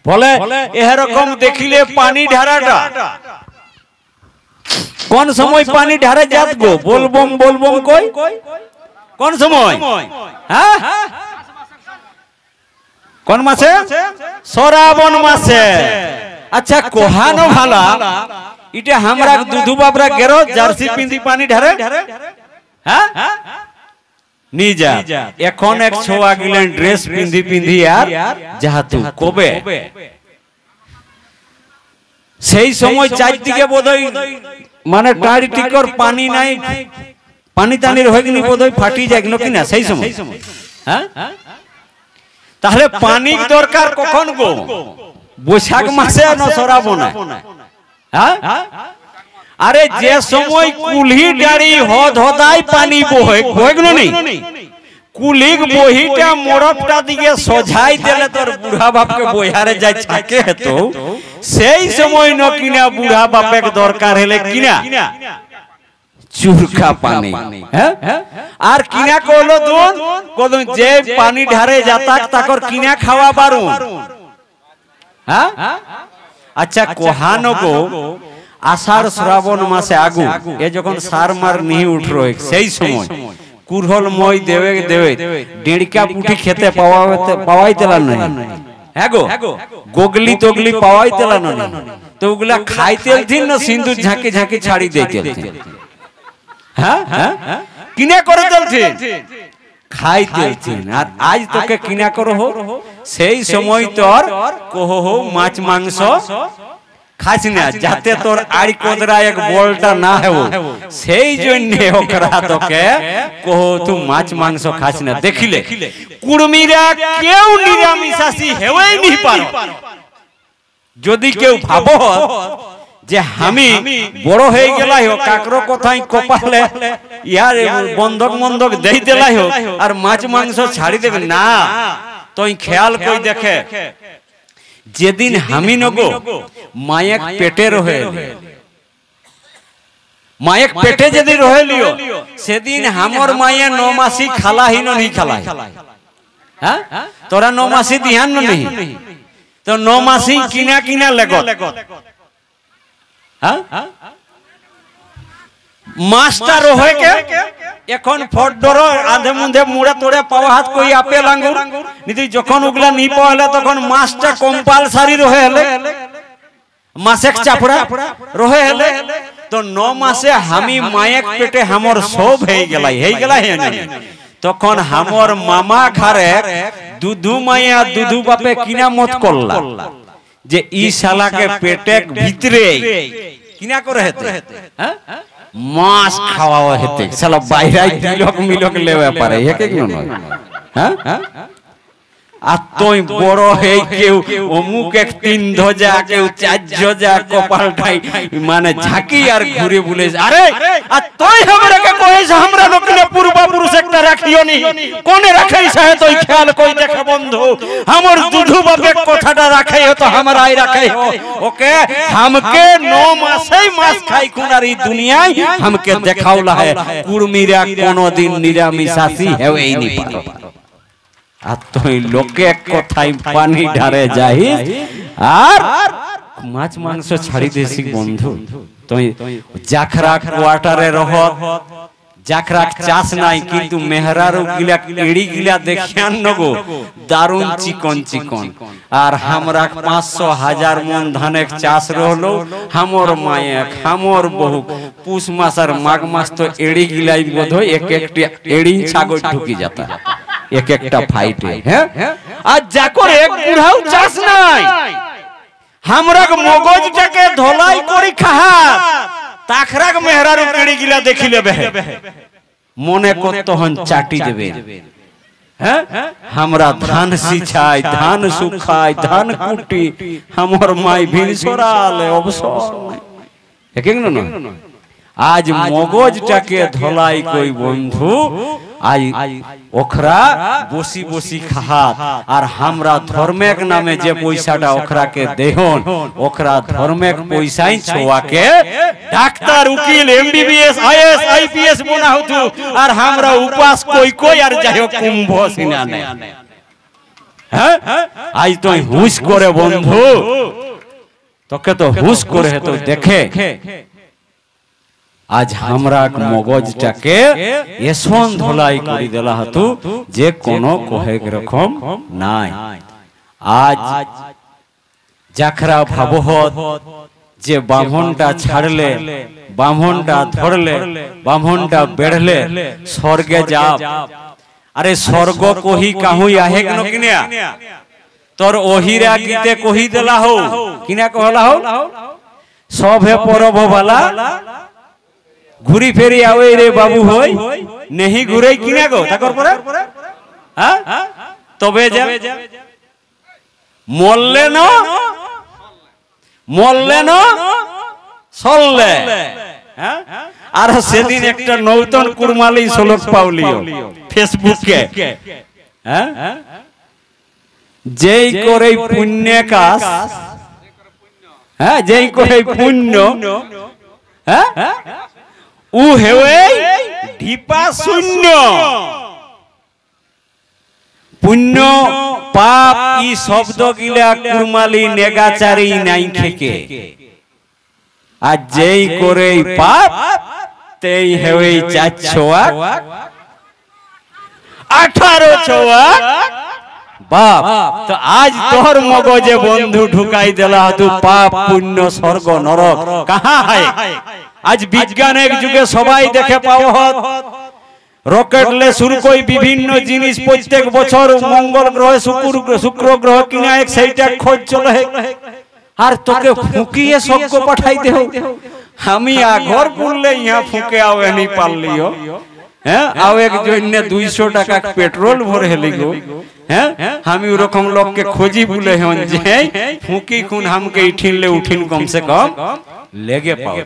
বলে এরকম দেখিলে পানি ঢারাটা কোন সময় পানি ঢারে যাত গো? বলবম বলবম কই কোন সময়? হ্যাঁ কোন মাসে? শ্রাবণ মাসে। আচ্ছা কোহানো ভালা এটা আমরা দুধু বাবরা গেরো জার্সি পিন্ধি পানি ঢারে হ্যাঁ নিজা এখন এক ছোয়া গিলেন ড্রেস পিন্ধি পিন্ধি আর যাহাতু কবে সেই সময় চারদিকে বোধহয় মানে টাড়ি টিকর পানি নাই, পানি টানির হয়ে গেলি বোধহয় ফাটি যায় কিনা সেই সময়। হ্যাঁ তাহলে পানি দরকার কখন গো? বৈশাখ মাসে না শ্রাবণে? হ্যাঁ আরে যে সময় কুলহি ডাড়ি হদ হদাই পানি বহে বহেগুলো নেই, কুলিক বহিটা মোড়পটা দিকে সোঝাই দিলে তোর বুড়া বাপকে বইহারে যাই ছাকে হেত সেই সময় ন কিনা বুড়া বাপের দরকার হলে কিনা চুরকা পানি। হ্যাঁ আর কিনা কইলো দুন কোন যে পানি ঢারে যাতাক তাকর কিনা খাওয়া বারু। হ্যাঁ আচ্ছা কোহানো গো আষাঢ় শ্রাবণ মাসে আগু এ যখন সার মার নিহি উঠ রয়ে সেই সময় কুরহল মই দেবে দেবে ডেড়কা পুঠি খেতে পাওয়াই তেলান নাই। হ্যাঁ গো গোগলি তোগলি পাওয়াই তেলান নাই, তো ওগুলা খাইতে দিন না সিন্দুর ঝাঁকি ঝাঁকি ছাড়ি দিতে। হ্যাঁ কিনা করে চলছে খাইতে। আর আজ তোকে কিনা করো সেই সময় তোর কহ মাছ মাংস খাস না যাতে তোর আড়ি কোদরা এক বলটা না হেব সেই জন্য ওকরা তোকে কহ তুই মাছ মাংস খাস না। দেখিলে কুড়মিরা কেউ নিরামিষাসী হেওয়াই নি পারো। যদি কেউ ভাবো যে আমি বড় হয়ে গেলাই হোক কাকরো কথাই কপালে ইয়ার বন্ধক বন্ধক দেই দেলাই হোক আর মাছ মাংস ছাড়ি দেবে না, তুই খেয়াল কই দেখে যেদিন আমি নগো মায়ের পেটে রহে, মায়ের পেটে যেদিন রহেলিও সেদিন আমার মায়ে 9 মাসি খালাহীন নি খালাই। হ্যাঁ তোরা 9 মাসি দিহান নেই তো 9 মাসি কিনা কিনা লাগত। হ্যাঁ মাস্টার হয়ে কে এখন ফডর আধে মুধে মুড়ে তোড়ে পাওয়া হাত কই আপেল আঙ্গুর নিদি যখন ওগুলা নি পাওয়ালে তখন মাছটা কম্পালসারি রহে হলে মাসেক চাপড়া রহে হলে তো 9 মাসে আমি মায়ের পেটে হামর সব হয়ে গেলাই তখন হামর মামা ঘরে দুধু মায়া দুধু বাপে কিনা মত করলা যে ই শালাকে পেটে ভিতরে কিনা করে হেতে হ্যাঁ মাছ খাওয়া হেতে শালা বাইরে তিলক মিলক লেবে পারে একে কি নয়। হ্যাঁ আর তুই বড় হয়ে কেউ অমুক এক 3 ধজা কেউ 4 ধজা কপালটাই মানে ঝাঁকি আর ঘুরে বলে আরে আর তুই हमराকে কইছ আমরা লোকলে পূর্বপুরুষ একটা রাখিও নি কোনে রাখাই চাহে তুই খেয়াল কই দেখ বন্ধু हमर দুধু বাপে কথাটা রাখাই তো हमराই রাখাই हो ओके हमके 9 মাসেই মাছ খাই কোনার এই দুনিয়ায় हमके দেখাওলা है কুড়মিরা কোনদিন নিরামিষাসী হেওই নি পারো। আর তুই লোকে কথাই পানি ঢারে যাই আর মাছ মাংস ছাড়ি দেছি বন্ধু। তুই জাখরা কোয়ার্টারে রহ জাখরা চাষ নাই কিন্তু মেহরারু গিলা এড়ি গিলা দেখিয়ান নগো দারুণ চিকন চিকন আর আমরা 500,000 মন ধানের চাষ রহলো हमर মায়ে हमर বহু পুষ মাস আর মাঘ মাস তো এড়ি গিলাই বোধহয় এক একটা এড়ি ছাগল ঢুকি যাতা এক একটা ফাইটে। হ্যাঁ আর যাকর এক বুড়াও চাষ নাই আমরা মগজটাকে ধলাই করি খাহা তাখরাক মেহরারু কেড়ি গিলা দেখিলে বেহে মনে করত হন চাটি দেবে। হ্যাঁ আমরা ধান সিছাই ধান শুকাই ধান কুটি हमर মাই ভিন সরালে অবসর এক এক না আজ মগজটাকে ধলাই কই বন্ধু আই ওখরা বসি বসি খাহাত আর আমরা ধর্মেক নামে যে পয়সাটা ওখরাকে দেহন ওখরা ধর্মেক পয়সাই ছোয়াকে ডাক্তার উকিল এমবিবিএস আইএস আইপিএস বনা হতু আর আমরা উপাস কই কই আর যাই কুম্ভ সিনানে। হ্যাঁ আজ তুই হুশ করে বন্ধু তোকে তো হুশ করে তো দেখে আজ আমরা মগজটাকে এসন ধলাই করে দেলা হতু যে কোনো কহেক রকম নাই। আজ যাখরা ভাবহত যে বামনটা ছাড়লে বামনটা ধরলে বামনটা বেড়লে স্বর্গে যাব। আরে স্বর্গ কহি কাহুই আহে কেন কিনা তোর ওহিরা গীতে কহি দেলা হো কিনা কহলা হো সবে পরব বালা ঘুরি ফেরি আওয়ে রে বাবু হই নেহি ঘুরে কিনা গো তাকর পরে হ্যাঁ তবে যা মরলে না চললে। আর সেদিন একটা নতুন কুরমালি শ্লোক পাওলিও ফেসবুকে যেই করে পুণ্য কাজ যেই করে পুণ্য উ হেওয়ে ঢিপা শূন্য। পুণ্য পাপ ই শব্দ গিলা কুরমালি নেগাচারি নাই খেকে আর যেই করে পাপ তেই হেওয়ে 4 ছোয়া 18 ছোয়া বাপ। তো আজ তোর মগজে বন্ধু ঢুকাই দেলা তু পাপ পুণ্য স্বর্গ নরক কাহা হয়। আজ বিজ্ঞানের যুগে সবাই দেখে পাও রকেট লে শুরু কই বিভিন্ন জিনিস প্রত্যেক বছর মঙ্গল গ্রহে শুক্র গ্রহ কিনা এক সেইটা খোঁজ চলে আর তোকে ফুকিয়ে স্বর্গ পাঠাই দেহ। আমি আগর বললে ইহা ফুকে আওয়ে নি পারলিও হ্যাঁ আওয়েক জন্য 200 টাকা পেট্রোল ভরে হেলি গো হ্যাঁ আমি ওরকম লোককে खोजी বুলে হন যে ফুকি কোন हमके इठिन ले उठिन कम से कम लेगे पाओ।